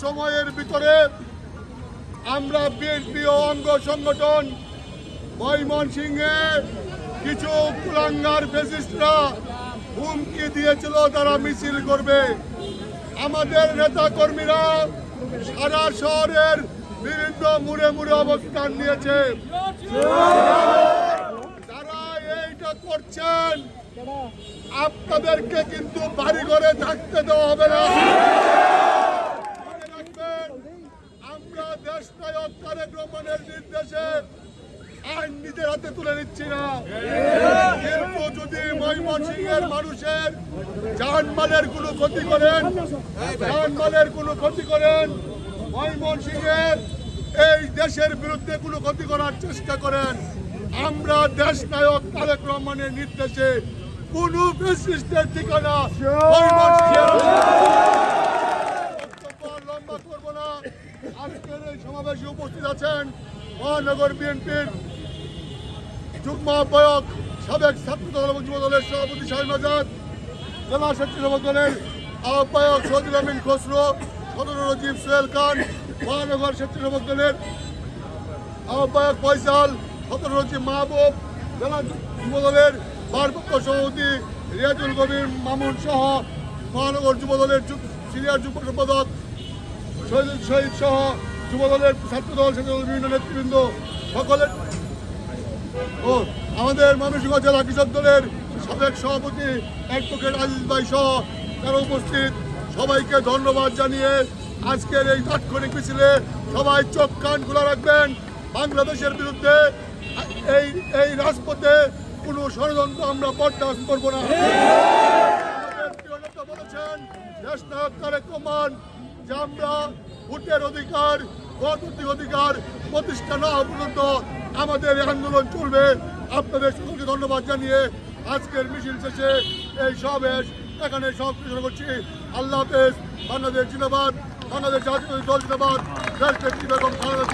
সময়ের ভিতরে আমরা বিএনপি ও অঙ্গ সংগঠন ময়মনসিংহে কিছু কুলাঙ্গার ফ্যাসিস্টরা হুমকি দিয়েছিল তারা মিছিল করবে। আমাদের নেতা কর্মীরা সারা শহরের বিভিন্ন মুড়ে মুড়ে অবস্থান নিয়েছে। যারা এইটা করছেন আপনাদেরকে কিন্তু বাড়ি ঘরে থাকতে দেওয়া হবে না। মনে রাখবেন, আমরা দেশ নায়ক তারেক রহমানের নির্দেশে আইন নিজের হাতে তুলে নিচ্ছি না, কিন্তু যদি ময়মনসিংহের মানুষের জানমালের কোনো ক্ষতি করেন, ময়মনসিংহের এই দেশের বিরুদ্ধে কোনো ক্ষতি করার চেষ্টা করেন, আমরা দেশ নায়ক তারেক রহমানের নির্দেশে কোনো ফ্যাসিস্টের ঠিকানা লম্বা করব না। আজকের এই সমাবেশে উপস্থিত আছেন মহানগর বিএনপির যুগ্ম আহ্বায়ক সাবেক ছাত্রদল এবং যুবদলের সভাপতি শাহীন আজাদ, জেলা স্বেচ্ছাসেবক দলের আহ্বায়ক সৌদিল আমিন খসরু, সদর সচিব সোহেল খান, মহানগর স্বেচ্ছাসেবক দলের আহ্বায়ক ফয়সাল, সদর সচিব মাহবুব, জেলা যুবদলের ভারপ্রাপ্ত সভাপতি রিয়াজুল কবির মামুন সহ মহানগর যুবদলের সিনিয়র যুব সম্পাদক শহীদ সহ যুবদলের ছাত্রদল বিভিন্ন নেতৃবৃন্দ সকলের ও আমাদের ময়মনসিংহ জেলা কৃষক দলের সাবেক সভাপতি অ্যাডভোকেট আজিজ ভাই সহ যারা উপস্থিত, সবাইকে ধন্যবাদ জানিয়ে আজকের এই তাৎক্ষণিক মিছিলে সবাই চোখ কান খোলা রাখবেন। বাংলাদেশের বিরুদ্ধে এই রাজপথে কোনো ষড়যন্ত্র আমরা বরদাস্ত করব না। আমাদের প্রিয় নেতা বলেছেন দেশ নায়ক তারেক রহমান যে আমরা ভোটের অধিকার, গণতান্ত্রিক অধিকার প্রতিষ্ঠা না হওয়া পর্যন্ত আমাদের এই আন্দোলন চলবে। আপনাদের সকলকে ধন্যবাদ জানিয়ে আজকের মিছিল শেষে এই সমাবেশ এখানে সমাপ্ত করছি। আল্লাহ হাফেজ। বাংলাদেশ জিন্দাবাদ, বাংলাদেশ জাতীয় দল জিন্দাবাদ, দেশ নেত্রী বেগম খালেদা